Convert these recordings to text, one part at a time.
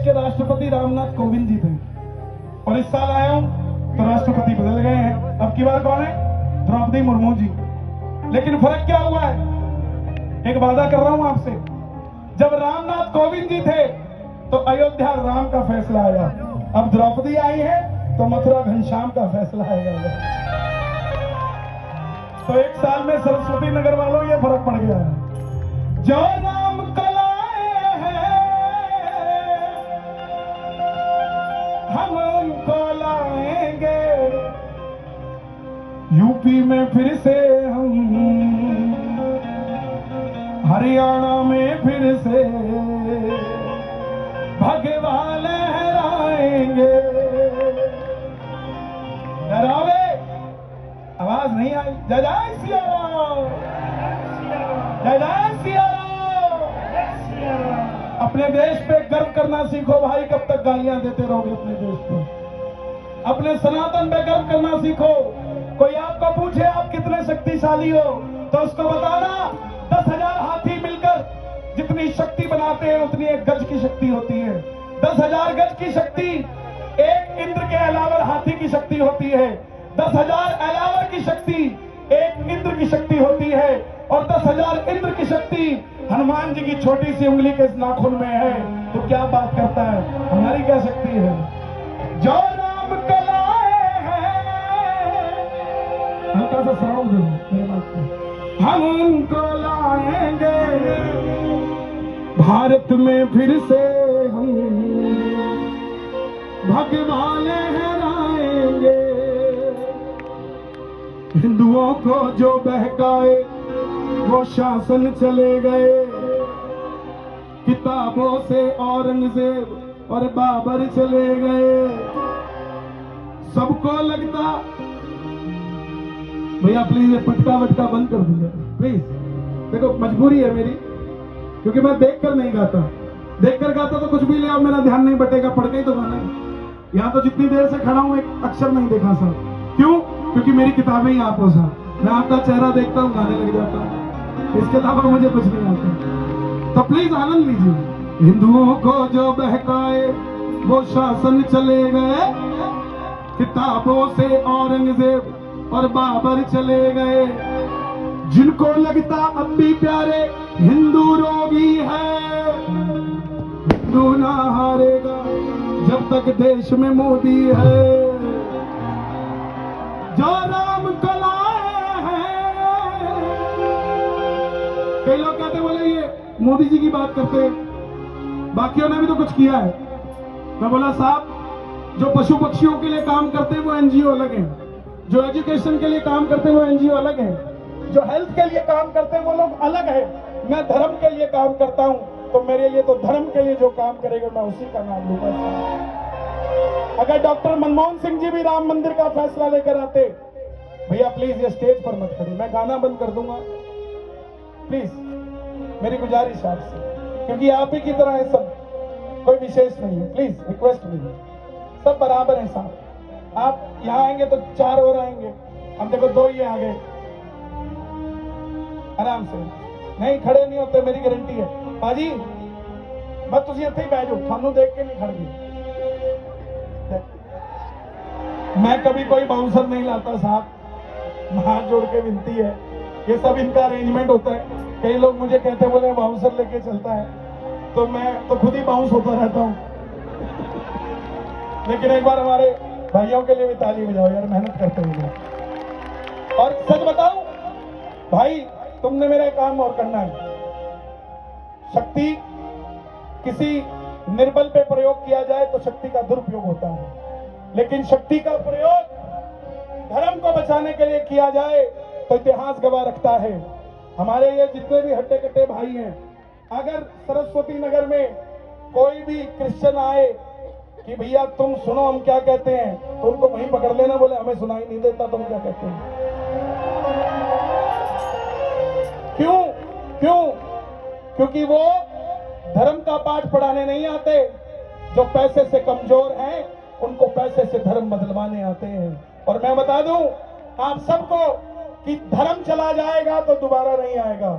के राष्ट्रपति रामनाथ कोविंद जी थे और इस साल आया हूं तो राष्ट्रपति बदल गए हैं। अब की बार कौन है? द्रौपदी मुर्मू जी। लेकिन फर्क क्या हुआ है? एक वादा कर रहा हूं आपसे, जब रामनाथ कोविंद जी थे तो अयोध्या राम का फैसला आया, अब द्रौपदी आई है तो मथुरा घनश्याम का फैसला आएगा। तो एक साल में सरस्वती नगर वालों ये फर्क पड़ गया है। जो राम कलाए हैं हम उनको लाएंगे, यूपी में फिर से हम, हरियाणा में फिर से भगवा लहराएंगे। डरावे आवाज नहीं आई। जय जय सिया राम, जय जय सिया राम। अपने देश पे गर्व करना सीखो भाई, कब तक गालियां देते रहोगे अपने देश पे? अपने सनातन पे गर्व करना सीखो। कोई आपको पूछे आप कितने शक्तिशाली हो तो उसको बताना 10,000 हाथी मिलकर जितनी शक्ति बनाते हैं उतनी एक गज की शक्ति होती है। 10,000 गज की शक्ति एक इंद्र के अलावा हाथी की शक्ति होती है। 10,000 अलावर की शक्ति एक इंद्र की शक्ति होती है और 10,000 इंद्र की शक्ति हनुमान जी की छोटी सी उंगली के नाखून में है। तो क्या बात करता है, हमारी क्या शक्ति है? जो राम कलाए हैं, हल्का सा साउंड दो मेरे बात को, हम उनको लाएंगे भारत में फिर से हम, भगवा लहराएंगे। हिंदुओं को जो बहकाए वो शासन चले गए, किताबों से औरंगजेब और बाबर चले गए। सबको लगता, भैया प्लीज ये पटका वटका बंद कर दीजिए प्लीज। देखो मजबूरी है मेरी, क्योंकि मैं देखकर नहीं गाता। देखकर गाता तो कुछ भी ले आओ मेरा ध्यान नहीं बटेगा, पढ़ के ही तो गाना है। यहाँ तो जितनी देर से खड़ा हूँ एक अक्षर नहीं देखा सर। क्यों? क्योंकि मेरी किताबें ही आप हो सर। मैं आपका चेहरा देखता हूँ गाने लग जाता हूँ, इसके अलावा मुझे कुछ नहीं आता। तो प्लीज आनंद लीजिए। हिंदुओं को जो बहकाए वो शासन चले गए, किताबों से औरंगजेब और बाबर चले गए। जिनको लगता अब भी प्यारे हिंदू रोगी है, हिंदू ना हारेगा जब तक देश में मोदी है। जो राम कलाए हैं, कई लोग कहते बोले ये मोदी जी की बात करते हैं, बाकियों ने भी तो कुछ किया है। मैं बोला साहब, जो पशु पक्षियों के लिए काम करते हैं वो एनजीओ अलग है, जो एजुकेशन के लिए काम करते हैं वो एनजीओ अलग है, जो हेल्थ के लिए काम करते हैं वो लोग अलग है। मैं धर्म के लिए काम करता हूं तो मेरे लिए तो धर्म के लिए जो काम करेगा मैं उसी का नाम लूंगा। अगर डॉक्टर मनमोहन सिंह जी भी राम मंदिर का फैसला लेकर आते, भैया प्लीज ये स्टेज पर मत खड़े, मैं गाना बंद कर दूंगा प्लीज, मेरी गुजारिश आपसे, क्योंकि आप ही की तरह है सब, कोई विशेष नहीं है। प्लीज रिक्वेस्ट नहीं है, सब बराबर है साहब। आप यहाँ आएंगे तो 4 और आएंगे, हम देखो 2 ही आ गए आराम से। नहीं खड़े नहीं होते, मेरी गारंटी है बाजी। बस तुम इत्थे ही बैठ जाओ, थानू देख के नहीं खड़ गए। मैं कभी कोई बाउंसर नहीं लाता साहब, हाथ जोड़ के विनती है, ये सब इनका अरेंजमेंट होता है। कई लोग मुझे कहते बोले बाउंसर लेके चलता है, तो मैं तो खुद ही बाउंस होता रहता हूँ। लेकिन एक बार हमारे भाइयों के लिए भी ताली बजाओ यार, मेहनत करते हुए। और सच बताऊं भाई, तुमने मेरा काम और करना है। शक्ति किसी निर्बल पे प्रयोग किया जाए तो शक्ति का दुरुपयोग होता है, लेकिन शक्ति का प्रयोग धर्म को बचाने के लिए किया जाए तो इतिहास गवाह रखता है। हमारे ये जितने भी हट्टे कट्टे भाई हैं, अगर सरस्वती नगर में कोई भी क्रिश्चियन आए कि भैया तुम सुनो हम क्या कहते हैं, तो उनको वहीं पकड़ लेना, बोले हमें सुनाई नहीं देता तुम क्या कहते हैं। क्यों? क्यों? क्योंकि वो धर्म का पाठ पढ़ाने नहीं आते। जो पैसे से कमजोर हैं उनको पैसे से धर्म बदलवाने आते हैं। और मैं बता दूं आप सबको कि धर्म चला जाएगा तो दोबारा नहीं आएगा।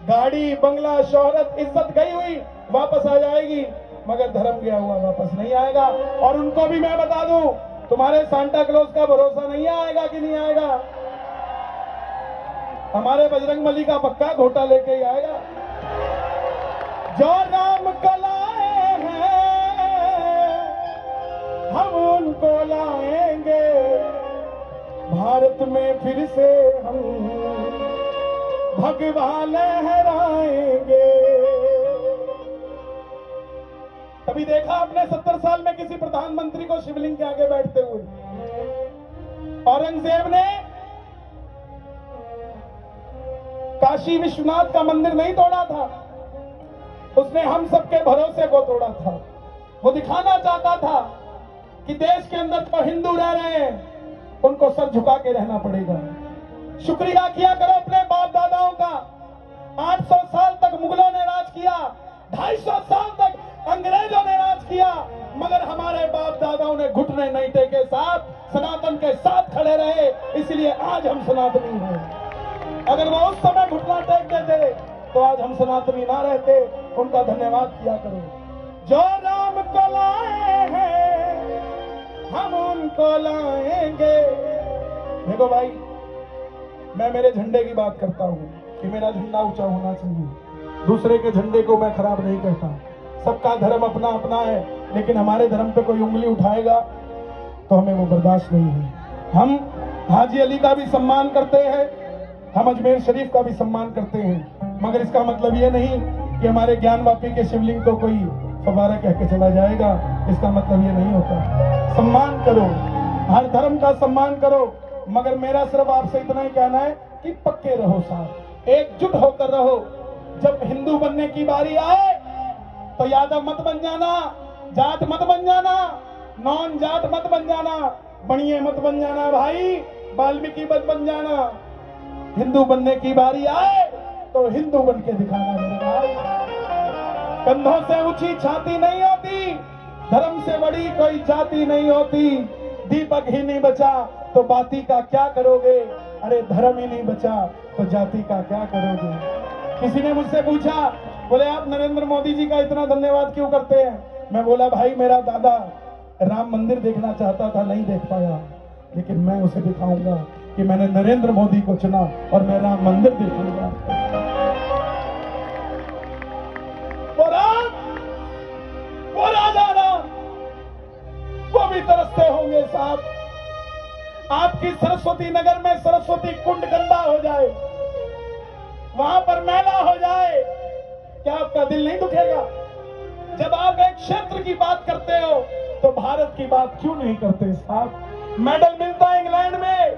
गाड़ी, बंगला, शोहरत, इज्जत गई हुई वापस आ जाएगी, मगर धर्म गया हुआ वापस नहीं आएगा। और उनको भी मैं बता दूं, तुम्हारे सांता क्लॉज का भरोसा नहीं आएगा कि नहीं आएगा, हमारे बजरंगबली का पक्का घोटा लेके ही आएगा। जो राम को लाए हैं हम उनको लाएंगे, भारत में फिर से हम भगवान लहराएंगे। कभी देखा आपने 70 साल में किसी प्रधानमंत्री को शिवलिंग के आगे बैठते हुए? औरंगजेब ने काशी विश्वनाथ का मंदिर नहीं तोड़ा था, उसने हम सबके भरोसे को तोड़ा था। वो दिखाना चाहता था कि देश के अंदर तो हिंदू रह रहे हैं, उनको सर झुका के रहना पड़ेगा। शुक्रिया किया करो अपने बाप दादाओं का। 800 साल तक मुगलों ने राज किया, 250 साल तक अंग्रेजों ने राज किया, मगर हमारे बाप दादाओं ने घुटने नहीं टेके, साथ सनातन के साथ खड़े रहे, इसलिए आज हम सनातनी हैं। अगर वो उस समय घुटना टेक देते तो आज हम सनातनी ना रहते। उनका धन्यवाद किया करो। जो राम को लाए हैं हम उनको लाएंगे। देखो भाई, मैं मेरे झंडे की बात करता हूं कि मेरा झंडा ऊंचा होना चाहिए, दूसरे के झंडे को मैं खराब नहीं कहता। सबका धर्म अपना अपना है, लेकिन हमारे धर्म पे कोई उंगली उठाएगा तो हमें वो बर्दाश्त नहीं है। हम हाजी अली का भी सम्मान करते हैं, हम अजमेर शरीफ का भी सम्मान करते हैं, मगर इसका मतलब ये नहीं कि हमारे ज्ञानवापी के शिवलिंग को कोई फवारा कह के चला जाएगा। इसका मतलब ये नहीं होता। सम्मान करो, हर धर्म का सम्मान करो, मगर मेरा सिर्फ आपसे इतना ही कहना है कि पक्के रहो, साथ एकजुट होकर रहो। जब हिंदू बनने की बारी आए तो यादव मत बन जाना, जाट मत बन जाना, नॉन जाट मत बन जाना, बनिए मत बन जाना भाई, वाल्मीकि मत बन जाना। हिंदू बनने की बारी आए तो हिंदू बन के दिखाना मेरे भाई। कंधों से ऊंची छाती नहीं होती, धर्म से बड़ी कोई जाति नहीं होती। दीपक ही नहीं बचा तो बाती का क्या करोगे? अरे धर्म ही नहीं बचा तो जाति का क्या करोगे? किसी ने मुझसे पूछा, बोले आप नरेंद्र मोदी जी का इतना धन्यवाद क्यों करते हैं? मैं बोला भाई, मेरा दादा राम मंदिर देखना चाहता था, नहीं देख पाया, लेकिन मैं उसे दिखाऊंगा कि मैंने नरेंद्र मोदी को चुना और मैं राम मंदिर देखूंगा। वो राम, वो राजा राम, वो भी तरसते होंगे साहब। आपकी सरस्वती नगर में सरस्वती कुंड गंदा हो जाए, वहां पर मैला हो जाए, क्या आपका दिल नहीं दुखेगा? जब आप एक क्षेत्र की बात करते हो तो भारत की बात क्यों नहीं करते साहब? मेडल मिलता है इंग्लैंड में,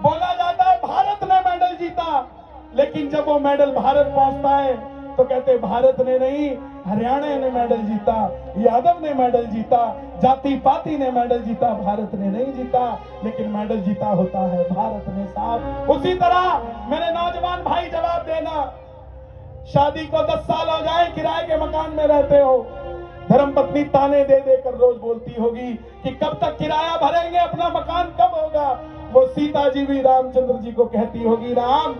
बोला जाता है भारत ने मेडल जीता, लेकिन जब वो मेडल भारत पहुंचता है तो कहते भारत ने नहीं, हरियाणा ने मेडल जीता, यादव ने मेडल जीता, जाति पाति ने मेडल जीता, भारत ने नहीं जीता। लेकिन मेडल जीता होता है भारत ने साहब। उसी तरह मेरे नौजवान भाई जवाब देना, शादी को 10 साल हो जाए, किराए के मकान में रहते हो, धर्मपत्नी ताने दे देकर रोज बोलती होगी कि कब तक किराया भरेंगे, अपना मकान कब होगा। वो सीता जी भी रामचंद्र जी को कहती होगी, राम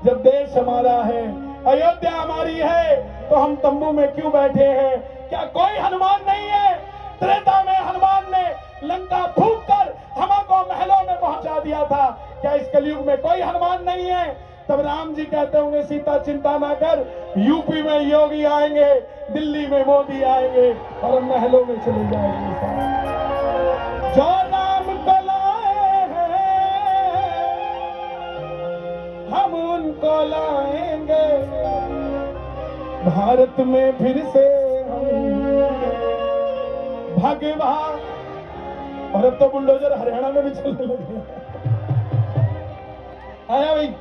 जब देश हमारा है, अयोध्या हमारी है, तो हम तंबू में क्यों बैठे हैं? क्या कोई हनुमान नहीं है? त्रेता में हनुमान ने लंका फूंक कर हमको महलों में पहुंचा दिया था, क्या इस कलयुग में कोई हनुमान नहीं है? तब राम जी कहते होंगे, सीता चिंता ना कर, यूपी में योगी आएंगे, दिल्ली में मोदी आएंगे और हम महलों में चले जाएंगे। जो राम को लाए हैं हम उनको लाएंगे, भारत में फिर से हम भगवान। और अब तो बुलडोजर हरियाणा में भी चलने लगे। आया भाई,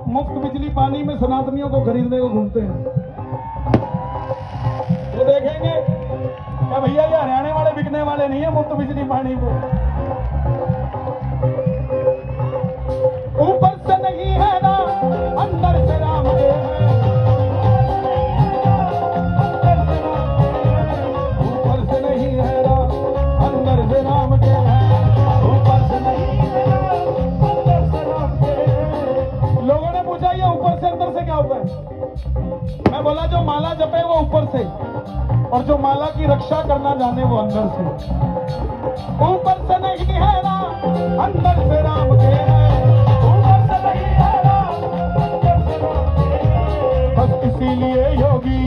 मुफ्त बिजली पानी में सनातनियों को खरीदने को घूमते हैं। तो देखेंगे क्या भैया ये हरियाणा वाले बिकने वाले नहीं है मुफ्त बिजली पानी को। ऊपर से नहीं है ना अंदर से राम के हैं, ऊपर से नहीं है ना अंदर से राम के हैं, ऊपर से नहीं है ना अंदर से राम के हैं। लोगों ने पूछा ये ऊपर से अंदर से क्या होता है? मैं बोला जो माला जपे वो ऊपर से, और जो माला की रक्षा करना जाने वो अंदर से। ऊपर से नहीं है ना अंदर से राम के हैं, ऊपर से नहीं है ना अंदर से राम के हैं। बस इसीलिए योगी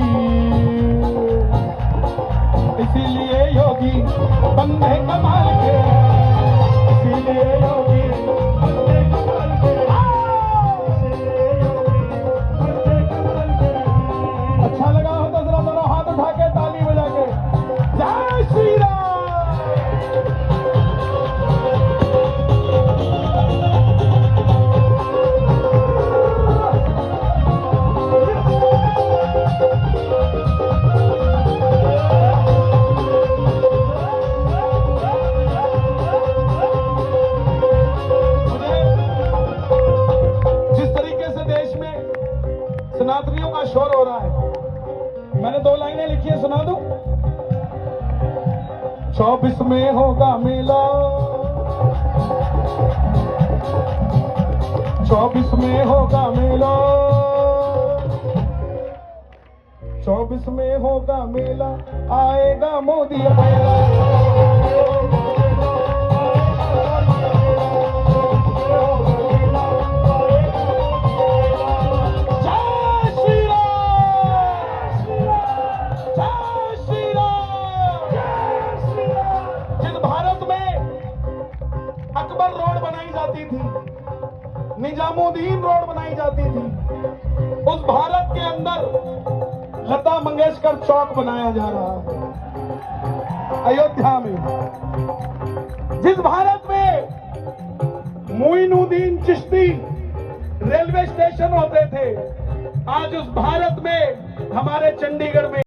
बंदे कमाल के हैं, इसीलिए योगी बंदे कमाल के हैं। अच्छा लगा हो तो जरा दोनों हाथ उठा के ताली बजा के जय श्री राम। सनातनियों का शोर हो रहा है, मैंने 2 लाइनें लिखी है, सुना दूं? 24 में होगा मेला, 24 में होगा मेला, 24 में होगा मेला, आएगा मोदी अकेला। अकबर रोड बनाई जाती थी, निजामुद्दीन रोड बनाई जाती थी, उस भारत के अंदर लता मंगेशकर चौक बनाया जा रहा है अयोध्या में। जिस भारत में मोइनुद्दीन चिश्ती रेलवे स्टेशन होते थे, आज उस भारत में हमारे चंडीगढ़ में